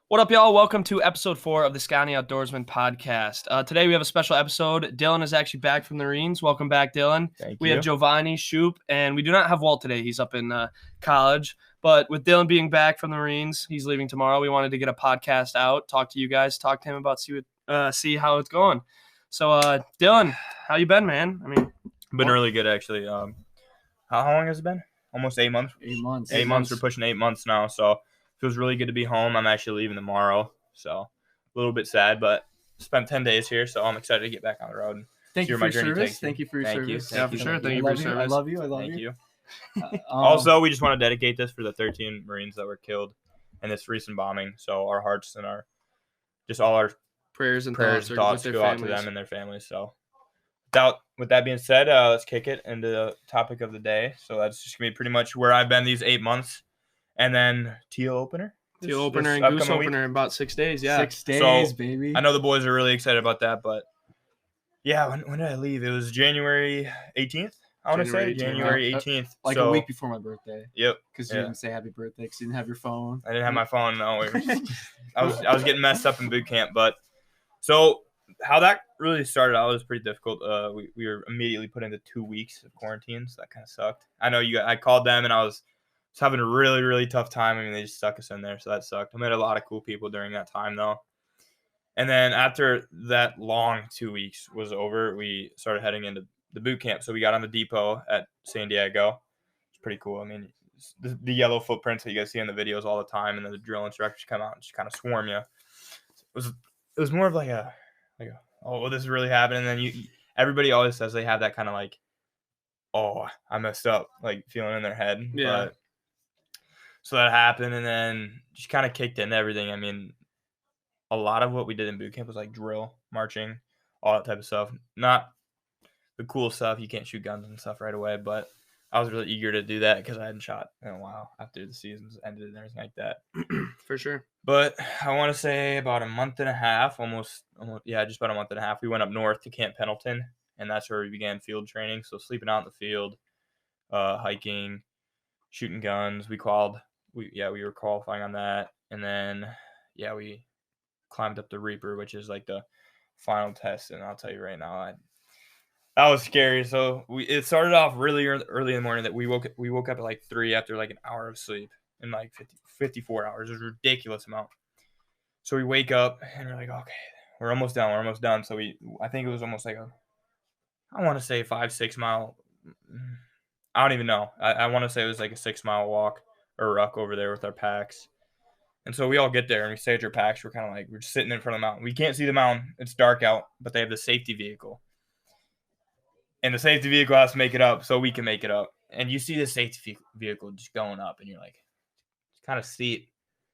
What up, y'all? Welcome to episode 4 of the Sconnie Outdoorsman podcast. Today we have a special episode. Dylan is actually back from the Marines. Welcome back, Dylan. Thank We you. have Giovanni, Shoop, and we do not have Walt today. He's up in college. But with Dylan being back from the Marines, he's leaving tomorrow. We wanted to get a podcast out, talk to you guys, talk to him about see how it's going. So, Dylan, how you been, man? Been really good, actually. How long has it been? Almost 8 months. 8 months. 8 months. We're pushing 8 months now, so feels really good to be home. I'm actually leaving tomorrow, so a little bit sad, but spent 10 days here, so I'm excited to get back on the road. Thank you for your service. Thank you for your service. Yeah, for sure. Thank you for your service. I love you. Thank you. Also, we just want to dedicate this for the 13 Marines that were killed in this recent bombing. So our hearts and all our prayers and thoughts with go their out to them and their families. So with that being said, let's kick it into the topic of the day. So that's just going to be pretty much where I've been these 8 months. And then teal opener and goose opener in about 6 days. Yeah, 6 days, baby. I know the boys are really excited about that, but yeah, when did I leave? It was January 18th. I want to say January 18th, like a week before my birthday. Yep. Because you didn't say happy birthday because you didn't have your phone. I didn't have my phone. No, I was getting messed up in boot camp, but so how that really started out was pretty difficult. We were immediately put into 2 weeks of quarantine, so that kind of sucked. I know I called them and I was having a really, really tough time. I mean, they just stuck us in there, so that sucked. I met a lot of cool people during that time, though. And then after that long 2 weeks was over, we started heading into the boot camp. So we got on the depot at San Diego. It's pretty cool. I mean, the yellow footprints that you guys see in the videos all the time, and then the drill instructors come out and just kind of swarm you. It was more of like a oh, this is really happening. And then everybody always says they have that kind of like, oh, I messed up, like feeling in their head. Yeah. But, so that happened, and then just kind of kicked into everything. I mean, a lot of what we did in boot camp was like drill, marching, all that type of stuff. Not the cool stuff. You can't shoot guns and stuff right away, but I was really eager to do that because I hadn't shot in a while after the seasons ended and everything like that. For sure. But I want to say about a month and a half, almost just about a month and a half, we went up north to Camp Pendleton, and that's where we began field training. So sleeping out in the field, hiking, shooting guns. We were qualifying on that, and then we climbed up the Reaper, which is like the final test. And I'll tell you right now, that was scary. So it started off really early in the morning. That we woke up at like 3 after like an hour of sleep in like 54 hours. It was a ridiculous amount. So we wake up and we're like, okay, we're almost done. So I think it was almost like I want to say 5-6 mile. I don't even know. I want to say it was like a 6 mile walk or ruck over there with our packs. And so we all get there and we stay at your packs. We're kind of like, we're just sitting in front of the mountain. We can't see the mountain. It's dark out, but they have the safety vehicle. And the safety vehicle has to make it up so we can make it up. And you see the safety vehicle just going up and you're like, it's kind of steep.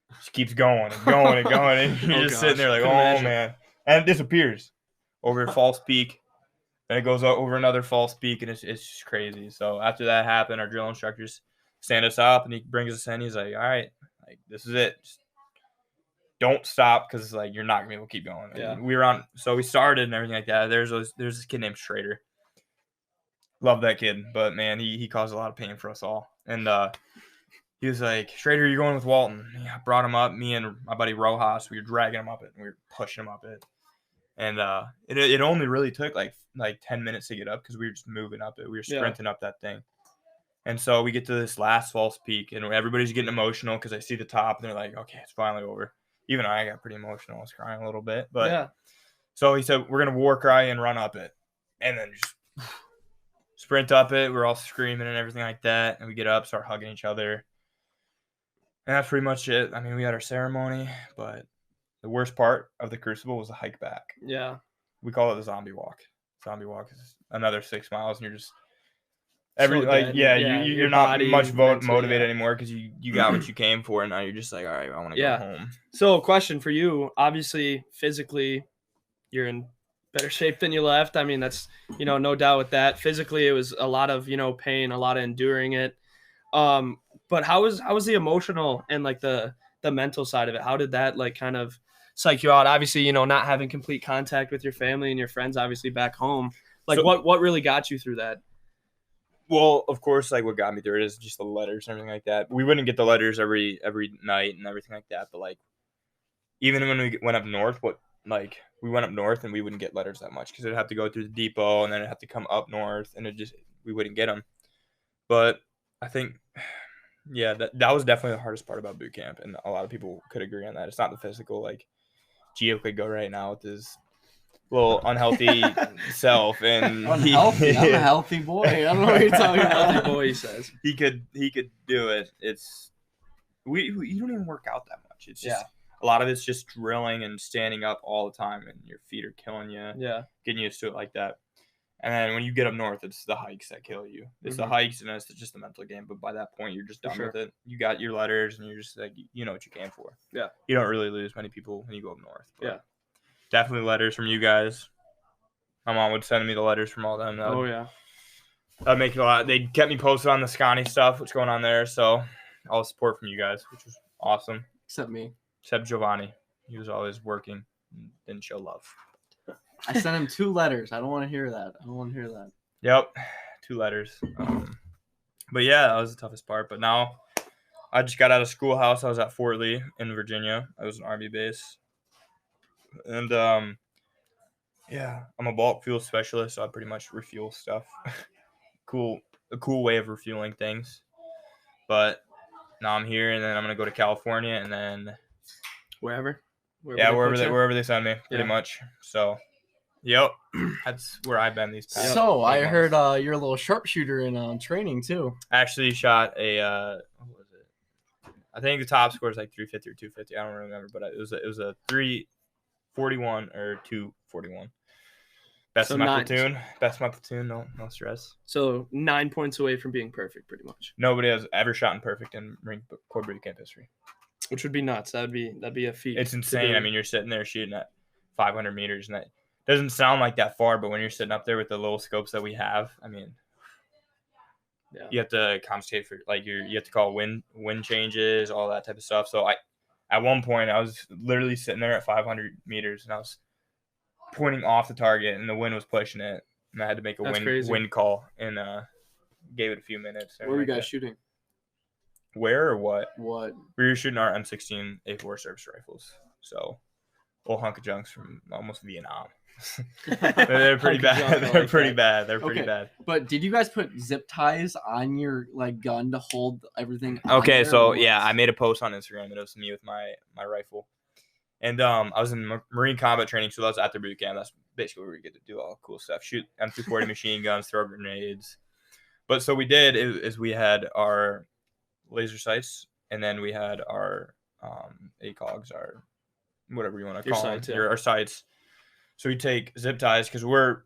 It just keeps going and going and going. And you're sitting there like, man. And it disappears over a false peak. Then it goes over another false peak, and it's just crazy. So after that happened, our drill instructors stand us up, and he brings us in. He's like, all right, like this is it. Just don't stop because it's like you're not gonna be able to keep going. Yeah. And we started and everything like that. There's this kid named Schrader. Love that kid, but man, he caused a lot of pain for us all. And he was like, Schrader, you're going with Walton. I brought him up. Me and my buddy Rojas, we were dragging him up it, and we were pushing him up it. And it only really took like 10 minutes to get up because we were just moving up it. We were sprinting up that thing. And so we get to this last false peak, and everybody's getting emotional because they see the top, and they're like, okay, it's finally over. Even I got pretty emotional. I was crying a little bit. But So he said, we're going to war cry and run up it. And then just sprint up it. We're all screaming and everything like that. And we get up, start hugging each other. And that's pretty much it. I mean, we had our ceremony, but the worst part of the Crucible was the hike back. Yeah. We call it the zombie walk. Zombie walk is another 6 miles, and you're just you're not much motivated anymore because you got what you came for, and now you're just like, all right, I want to go home. So, question for you: obviously, physically, you're in better shape than you left. I mean, that's no doubt with that. Physically, it was a lot of pain, a lot of enduring it. But how was the emotional and like the mental side of it? How did that like kind of psych you out? Obviously, not having complete contact with your family and your friends, obviously back home. Like, so, what really got you through that? Well, of course, like what got me through it is just the letters and everything like that. We wouldn't get the letters every night and everything like that, but like even when we went up north, we went up north and we wouldn't get letters that much because it'd have to go through the depot and then it'd have to come up north and we wouldn't get them. But I think, yeah, that was definitely the hardest part about boot camp, and a lot of people could agree on that. It's not the physical. Like, Gio could go right now with his little unhealthy self, and unhealthy. I'm a healthy boy. I don't know what you're talking about. Healthy boy, he says. He could do it. You don't even work out that much. It's just a lot of it's just drilling and standing up all the time, and your feet are killing you. Yeah, getting used to it like that. And then when you get up north, it's the hikes that kill you. It's the hikes, and it's just the mental game. But by that point, you're just done with it. You got your letters, and you're just like, you know what you came for. Yeah. You don't really lose many people when you go up north. Yeah. Definitely letters from you guys. My mom would send me the letters from all them. That'd make it a lot. They kept me posted on the Sconnie stuff, what's going on there. So all the support from you guys, which was awesome. Except me. Except Giovanni. He was always working and didn't show love. I sent him 2 letters. I don't want to hear that. Yep, 2 letters. But yeah, that was the toughest part. But now I just got out of schoolhouse. I was at Fort Lee in Virginia. I was an Army base. And yeah, I'm a bulk fuel specialist, so I pretty much refuel stuff. A cool way of refueling things. But now I'm here, and then I'm gonna go to California, and then wherever they send me, pretty much. So. Yep, that's where I've been these past. So I heard you're a little sharpshooter in training too. I actually shot a what was it? I think the top score is like 350 or 250. I don't remember, but it was a 341 or 241. Best of my platoon. No stress. So 9 points away from being perfect, pretty much. Nobody has ever shot in perfect in Marine Corps boot camp history. Which would be nuts. That'd be a feat. It's insane. I mean, you're sitting there shooting at 500 meters, and that doesn't sound like that far, but when you're sitting up there with the little scopes that we have, I mean, you have to compensate for you have to call wind changes, all that type of stuff. So at one point I was literally sitting there at 500 meters and I was pointing off the target and the wind was pushing it, and I had to make a wind call and gave it a few minutes. Where were you guys shooting? Where or what? What? We were shooting our M16 A4 service rifles. So, old hunk of junks from almost Vietnam. They're pretty bad. They're pretty bad. But did you guys put zip ties on your gun to hold everything? Okay, so yeah, I made a post on Instagram and it was me with my rifle, and I was in Marine combat training, so that's at the boot camp. That's basically where we get to do all cool stuff: shoot M240 machine guns, throw grenades. But so we did is we had our laser sights, and then we had our ACOGs, our whatever you want to call them, our sights. So we take zip ties because we're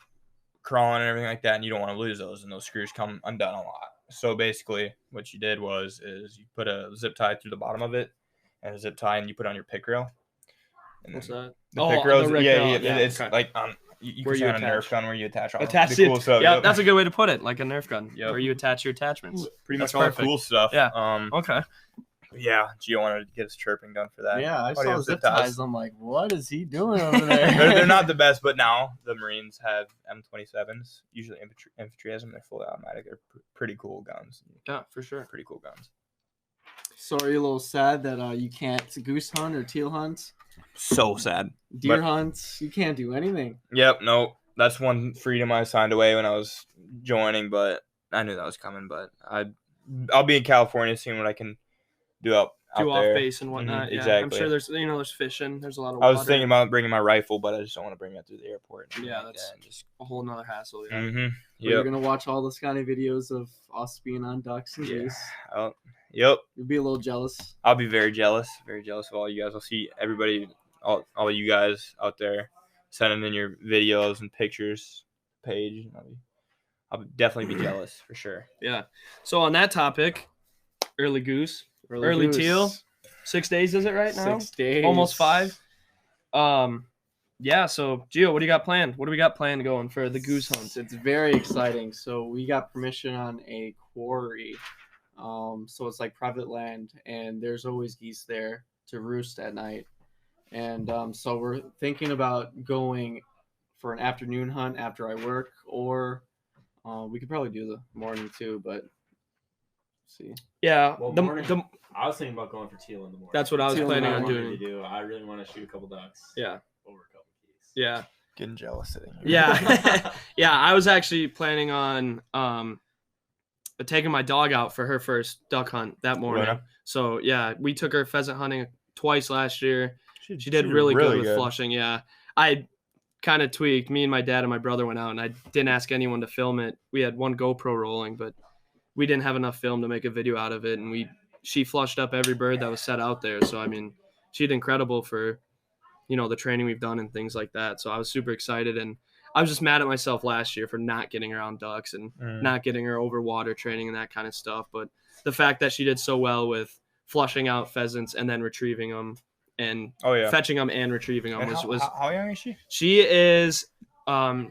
crawling and everything like that, and you don't want to lose those, and those screws come undone a lot. So basically what you did is you put a zip tie through the bottom of it and a zip tie, and you put it on your pick rail. What's that? The pick rails, it's okay. Like you can see on a Nerf gun where you attach all the cool stuff. Yeah, that's a good way to put it, like a Nerf gun, where you attach your attachments. Pretty much all the cool stuff. Yeah. Okay. Yeah, Gio wanted to get his chirping done for that. Yeah, I saw zip ties. I'm like, what is he doing over there? they're not the best, but now the Marines have M27s. Usually infantry has them. They're fully automatic. They're pretty cool guns. Yeah, for sure. Pretty cool guns. So are you a little sad that you can't goose hunt or teal hunt? So sad. Deer hunts, you can't do anything. Yep, no. That's one freedom I signed away when I was joining, but I knew that was coming. But I'll be in California seeing what I can do out off there. Base and whatnot. Yeah, exactly. I'm sure there's fishing. There's a lot of I water. was thinking about bringing my rifle, but I just don't want to bring it through the airport. Yeah, that's just a whole nother hassle. Yeah. Mm-hmm. You're gonna watch all the Sconnie videos of us being on ducks and geese. Oh, yep. You'll be a little jealous. I'll be very jealous of all you guys. I'll see everybody, all of you guys out there sending in your videos and pictures page. I'll definitely be jealous for sure. Yeah. So on that topic, early goose. Early teal. 6 days is it right now? 6 days. Almost 5. Yeah, so Gio, what do you got planned? What do we got planned going for the goose hunts? It's very exciting. So we got permission on a quarry. So it's like private land, and there's always geese there to roost at night. And so we're thinking about going for an afternoon hunt after I work, or we could probably do the morning too, but See. Yeah, Well, the, morning. the I was thinking about going for teal in the morning. That's what I was Teal planning in on the wanted doing. to do. I really want to shoot a couple ducks. Yeah, Over a couple keys. yeah, Getting jealous sitting here. yeah, yeah. I was actually planning on taking my dog out for her first duck hunt that morning. Luna? So yeah, we took her pheasant hunting twice last year. She did she's really good with flushing. Yeah, I kind of tweaked. Me and my dad and my brother went out, and I didn't ask anyone to film it. We had one GoPro rolling, but we didn't have enough film to make a video out of it, and she flushed up every bird that was set out there. So I mean, she did incredible for, the training we've done and things like that. So I was super excited, and I was just mad at myself last year for not getting her on ducks and not getting her over water training and that kind of stuff. But the fact that she did so well with flushing out pheasants and then retrieving them and fetching them and retrieving them was how young is she? She is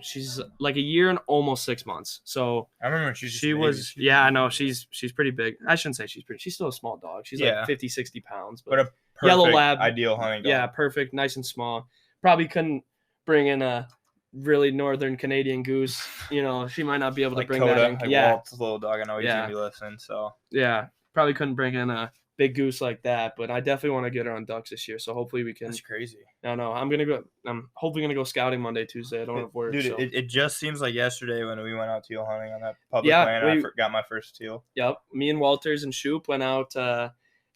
she's like a year and almost 6 months. So I remember she was I know she's pretty big. I shouldn't say she's still a small dog. She's like 50, 60 pounds. But a perfect yellow lab, ideal hunting dog. Yeah, perfect, nice and small. Probably couldn't bring in a really northern Canadian goose. She might not be able to like bring Coda, that in. like Yeah, Walt's little dog. I know he's gonna be listening. So yeah, probably couldn't bring in a big goose like that, but I definitely want to get her on ducks this year. So hopefully we can. That's crazy. I'm hopefully gonna go scouting Monday, Tuesday. I don't have work. Dude, so. it just seems like yesterday when we went out teal hunting on that public land. I got my first teal. Yep, me and Walters and Shoop went out.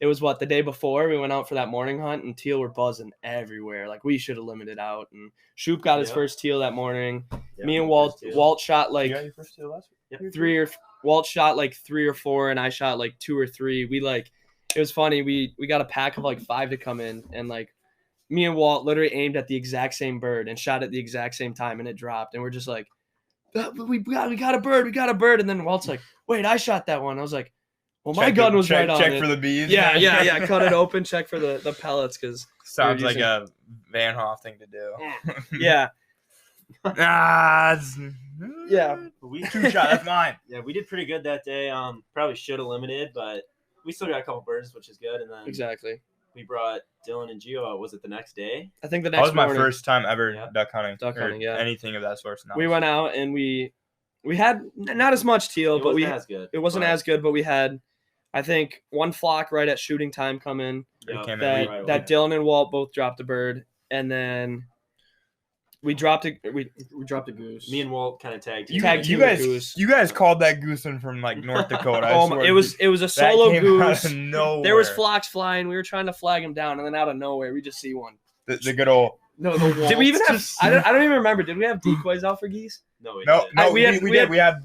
It was the day before we went out for that morning hunt, and teal were buzzing everywhere. Like we should have limited out. And Shoop got his first teal that morning. Yep, Me and Walt shot like You got your first teal last week? Walt shot like 3 or 4, and I shot like 2 or 3. It was funny. We got a pack of like 5 to come in, and like me and Walt literally aimed at the exact same bird and shot at the exact same time, and it dropped. And we're just like, we got a bird. And then Walt's like, wait, I shot that one. I was like, well, my gun was right on it. Check for the bees. Yeah. Cut it open, check for the pellets, because sounds like a Van Hoff thing to do. Yeah. Yeah. We 2 shot. That's mine. Yeah, we did pretty good that day. Probably should have limited, but we still got a couple birds, which is good. And then Exactly. we brought Dylan and Gio out. Was it the next day? I think the That next was my morning, first time ever duck hunting. Duck hunting, yeah. Anything of that sort. we went out and we had not as much teal, It but wasn't as good. it wasn't as good, but we had, I think, one flock right at shooting time come in. Yep. came in That right that away. Dylan and Walt both dropped a bird, and then we dropped a We dropped a goose. Me and Walt kind of tagged. You team. tagged You team with guys, goose. you guys called that goose in from like North Dakota. I Oh swear my, to it was a that solo came goose. Out of nowhere. There was flocks flying. We were trying to flag him down, and then out of nowhere, we just see one. the good old. No, the Did we even have? just- I don't even remember. Did we have decoys out for geese? No, we No, didn't. no, we had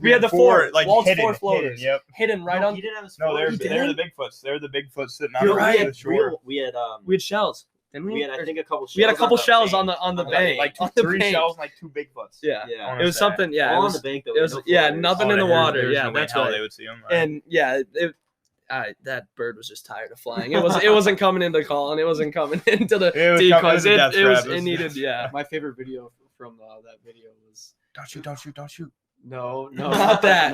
we had the four, 4, like Walt's hidden, 4 floaters. Hidden, yep. Hidden right No, on. he didn't have his No, they're floaters. the Bigfoots. They're the Bigfoots sitting on You're the right. shore. We had We had shells, didn't we? we had I think a couple. We had a couple shells bank. on the bank, Like on the 3 bank. shells and like 2 Bigfoots. Yeah, Yeah. it was something. Yeah, All it on was. the bank though. It was nothing in the water. There's Yeah, no way that's how right. they would see them. Right? And yeah, that bird was just tired of flying. It wasn't coming into call, and it wasn't coming into the It was decoys. coming into death trap. It needed. Yeah. My favorite video from that video was don't shoot. no, Not that.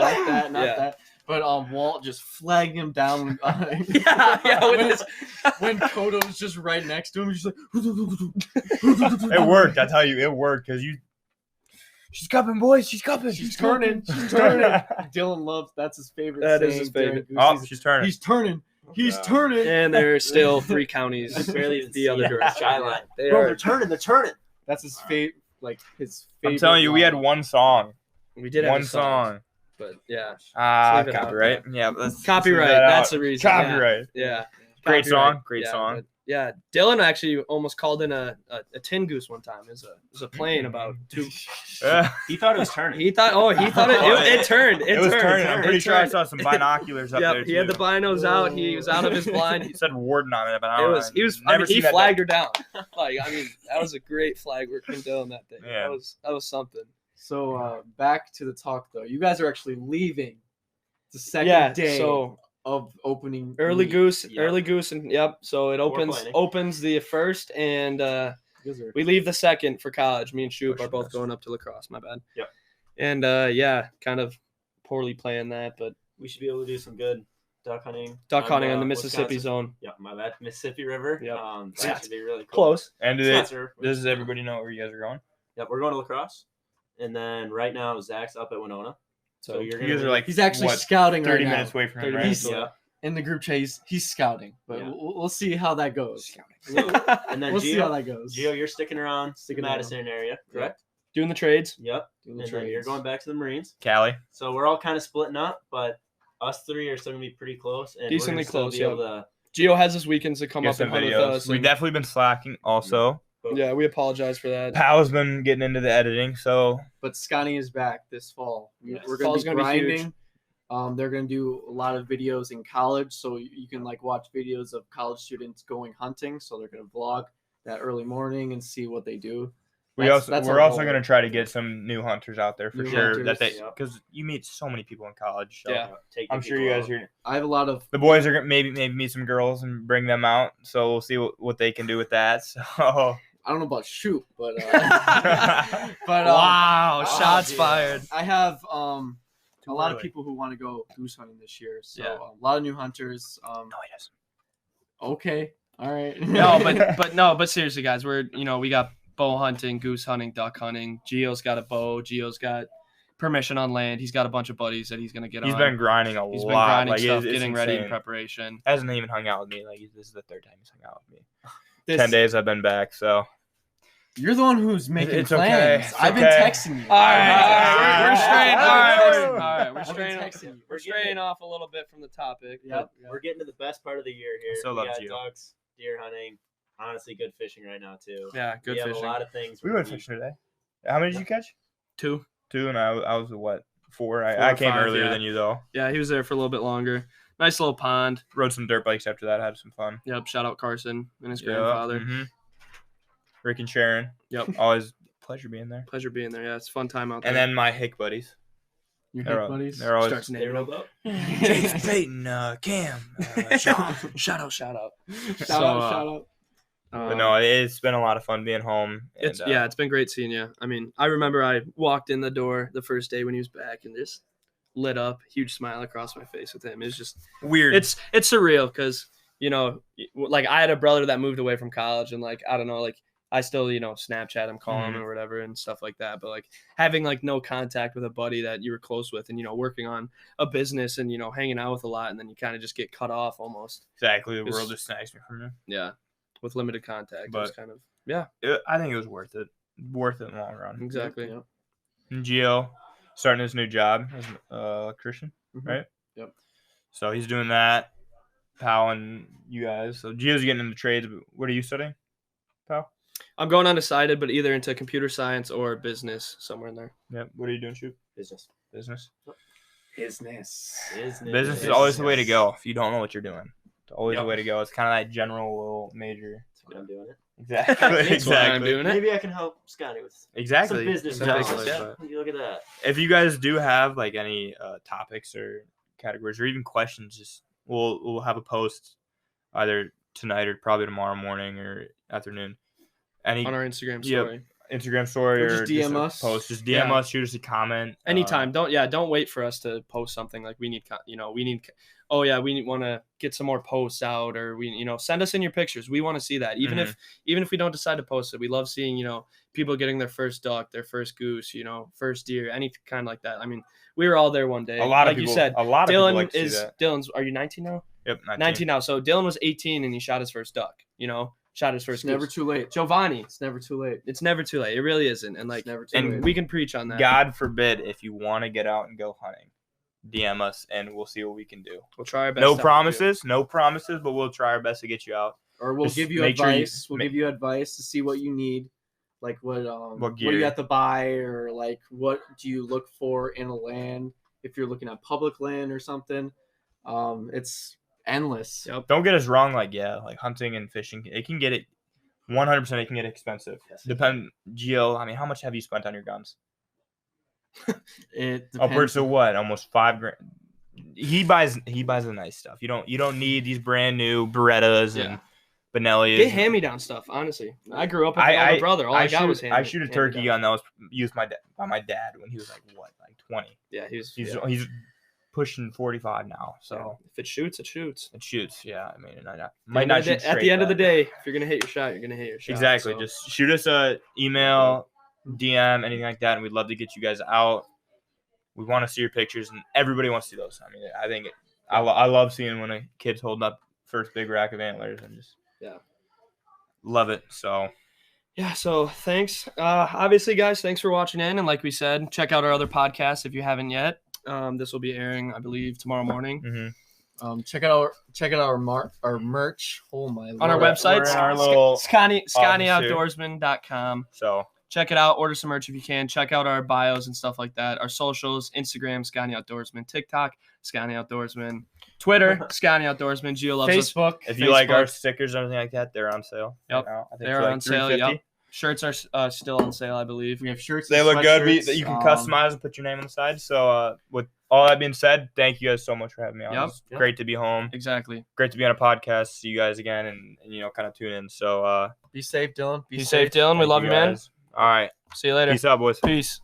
not Yeah. that. But Walt just flagged him down. Yeah. With his, when Coda was just right next to him, he's just like. It worked. I tell you, it worked because you. She's cupping, boys. She's cupping. She's turning. Dylan loves. That's his favorite. That is saying his favorite. during goose Oh, season. she's turning. He's turning. He's God. turning. and there's still 3 counties Barely even the other see direction. skyline. They Bro, are. they're turning. They're turning. That's his favorite. Like his favorite. I'm telling you, we had line. one song. We did have One a song. but yeah, Ah, leave it out copyright. Yeah, let's copyright. leave that That's out. the reason. Copyright. Yeah. Great Copyright. song. Great Yeah, song. but yeah, Dylan actually almost called in a tin goose one time. It was a plane about 2. He thought it was turning. He thought it turned. It was turning. I'm pretty sure I turned. saw some binoculars up there Yep, too. he had the binos out. He was out of his blind. He said warden on it, but I It don't was. know. He was. Never He seen that flagged her down. Like that was a great flag work from Dylan that day. Yeah. That was something. So back to the talk though. You guys are actually leaving the second day So of opening early meet. goose, Yep. early goose, and yep. So it planning. opens the first, and You guys are- we leave the second for college. Me and Shoop Oh, are both shit. going up to lacrosse. My bad. Yep. And yeah, kind of poorly playing that, but We should be able to do some good duck hunting. duck hunting on the Wisconsin. Mississippi zone. Yeah, my bad. Mississippi River. Yep. That Yeah. should be really cool. Close. And Sponsor. does everybody know where you guys are going? Yep, we're going to lacrosse. And then right now, Zach's up at Winona. So you're You gonna guys be, are like He's actually what, scouting 30 right now. minutes away from 30 him, right? minutes He's- away. yeah. In the group chat, he's scouting, but Yeah. we'll see how that goes. And then We'll see how Gio, that goes. Gio, you're sticking around Sticking the Madison area, correct? Doing the trades. Yep. Doing the And then you're trades. going back to the Marines. Cali. So we're all kind of splitting up, but us three are still gonna be pretty close, and Decently we're gonna close, still be able to. Gio has his weekends to come Get up and some hunt with videos. us. We've and- definitely been slacking also. yeah, we apologize for that. Pal's been getting into the editing, so But Sconnie is back this fall. Yes. We're going Fall's to be gonna be huge. grinding. They're going to do a lot of videos in college, so you can like watch videos of college students going hunting. So they're going to vlog that early morning and see what they do. That's we're our also goal. going to try to get some new hunters out there for New sure. hunters, That they yeah. because you meet so many people in college. So Yeah. Take I'm sure you guys are. I have a lot of The boys are gonna maybe meet some girls and bring them out. So we'll see what they can do with that. So I don't know about shoot, but Wow, oh, shots yeah. fired. I have a lot of early. people who want to go goose hunting this year. So Yeah. a lot of new hunters. no, he doesn't. Okay, all right. No, but seriously, guys, we got bow hunting, goose hunting, duck hunting. Gio's got a bow. Gio's got permission on land. He's got a bunch of buddies that he's gonna get He's on. been grinding a He's lot. been grinding like, stuff, it's getting ready in insane. preparation. Hasn't even hung out with me. Like this is the third time he's hung out with me. This- 10 days I've been back. So You're the one who's making It's okay. plans. It's I've been okay. texting you. All right, we're straying. All right, All all right, we're I've been straying. texting you. We're straying off a little bit from the topic. Yep. We're getting to the best part of the year here. still we love got Gio. ducks, deer hunting. Honestly, good fishing right now too. Yeah, good we have fishing. a lot of things. we where went fishing today. How many did you catch? 2. 2, and I was what 4. I 4 or came 5, earlier yeah. than you though. Yeah, he was there for a little bit longer. Nice little pond. Rode some dirt bikes after that. Had some fun. Yep. Shout out Carson and his Yeah, grandfather. mhm. Rick and Sharon. Yep. Always pleasure being there. Pleasure being there. Yeah, it's a fun time out there. And then my hick buddies. Your They're hip all- buddies. they're always starts They naming rolled them. up. James Payton, Cam. shout out. Shout out, shout out. But no, it's been a lot of fun being home. And, It's been great seeing you. I mean, I remember I walked in the door the first day when he was back and just lit up, huge smile across my face with him. It was just weird. it's surreal because like I had a brother that moved away from college and like I don't know, like I still Snapchat him, call him or whatever and stuff like that. But like having like no contact with a buddy that you were close with and working on a business and hanging out with a lot and then you kind of just get cut off almost. exactly the it's- world just snatched me from you. Yeah, with limited contact. It was But- kind of yeah, I think it was worth it. Worth it in the long run. exactly. Yep. And Gio starting his new job as an electrician, Mhm. right? Yep. So he's doing that. Pal and you guys. So Gio's getting into trades. But what are you studying, Pal? I'm going undecided, but either into computer science or business somewhere in there. Yep. What are you doing, Shoot? Business. Business. Business. Business is always the way to go if you don't know what you're doing. It's always Yep. the way to go. It's kind of that general little major. That's why I'm doing it. Exactly. That's why I'm exactly. doing it. Maybe I can help Sconnie with Exactly. some business Exactly. knowledge. You look at that. If you guys do have like any topics or categories or even questions, just we'll have a post either tonight or probably tomorrow morning or afternoon. Any On our Instagram Yep. story. Instagram story Or or just DM a us. post, just DM Yeah. us, shoot us a comment Anytime. Don't wait for us to post something like we need we want to get some more posts out or send us in your pictures. We want to see that. Even if we don't decide to post it, we love seeing, people getting their first duck, their first goose, first deer, any kind like that. I mean, we were all there one day. A lot like of people. you said, a lot of people Dylan like to see that. Dylan's are you 19 now? Yep, 19 now. So Dylan was 18 and he shot his first duck, shot his It's first never goose. too late. Giovanni, It's never too late. it's never too late. It really isn't. And like It's never too and late. we can preach on that. God forbid if you want to get out and go hunting, DM us and we'll see what we can do. We'll try our best. No to help you. promises, but we'll try our best to get you out. Or we'll Just give you make sure you- advice. We'll give you advice to see what you need, like what do you gear. have to buy, or like what do you look for in a land if you're looking at public land or something. It's endless. Yep. Don't get us wrong. Like hunting and fishing, it can get it 100%. It can get expensive. Yes. Gio, I mean, how much have you spent on your guns? It Upwards depends. to what? Almost $5,000. He buys the nice stuff. You don't need these brand new Berettas and Benellis. Get hand-me-down stuff, honestly. I grew up with an older brother. All I got was hand. I shoot a turkey gun that was used by my dad when he was like 20. Yeah, He's pushing 45 now, so if it shoots, it shoots. it shoots. Yeah, I mean, it At shoot the end of the straight, day, if you're gonna hit your shot, you're gonna hit your but- shot. exactly. so. Just shoot us a email, DM, anything like that, and we'd love to get you guys out. We want to see your pictures, and everybody wants to see those. I mean, I think I love seeing when a kid's holding up first big rack of antlers and just love it. So Yeah, so thanks. Obviously, guys, thanks for watching in. And like we said, check out our other podcasts if you haven't yet. This will be airing, I believe, tomorrow morning. Check out our merch. Oh my! On our Lord. website, We're in our little SconnieOutdoorsman.com. So Check it out. Order some merch if you can. Check out our bios and stuff like that. Our socials, Instagram, Sconnie Outdoorsman. TikTok, Sconnie Outdoorsman. Twitter, Sconnie Outdoorsman. Gio loves us. Facebook. if you like our stickers and everything like that, they're on sale. Yep. right now. I think They're for on sale. $3.50. Yep. Shirts are still on sale, I believe. We have shirts. They and look good. sweatshirts. You can customize and put your name on the side. So with all that being said, thank you guys so much for having me on. Yep. It's great to be home. Exactly. Great to be on a podcast. See you guys again and kind of tune in. So Be safe, Dylan. Be safe, Dylan. We love you, man. All right. See you later. Peace out, boys. Peace.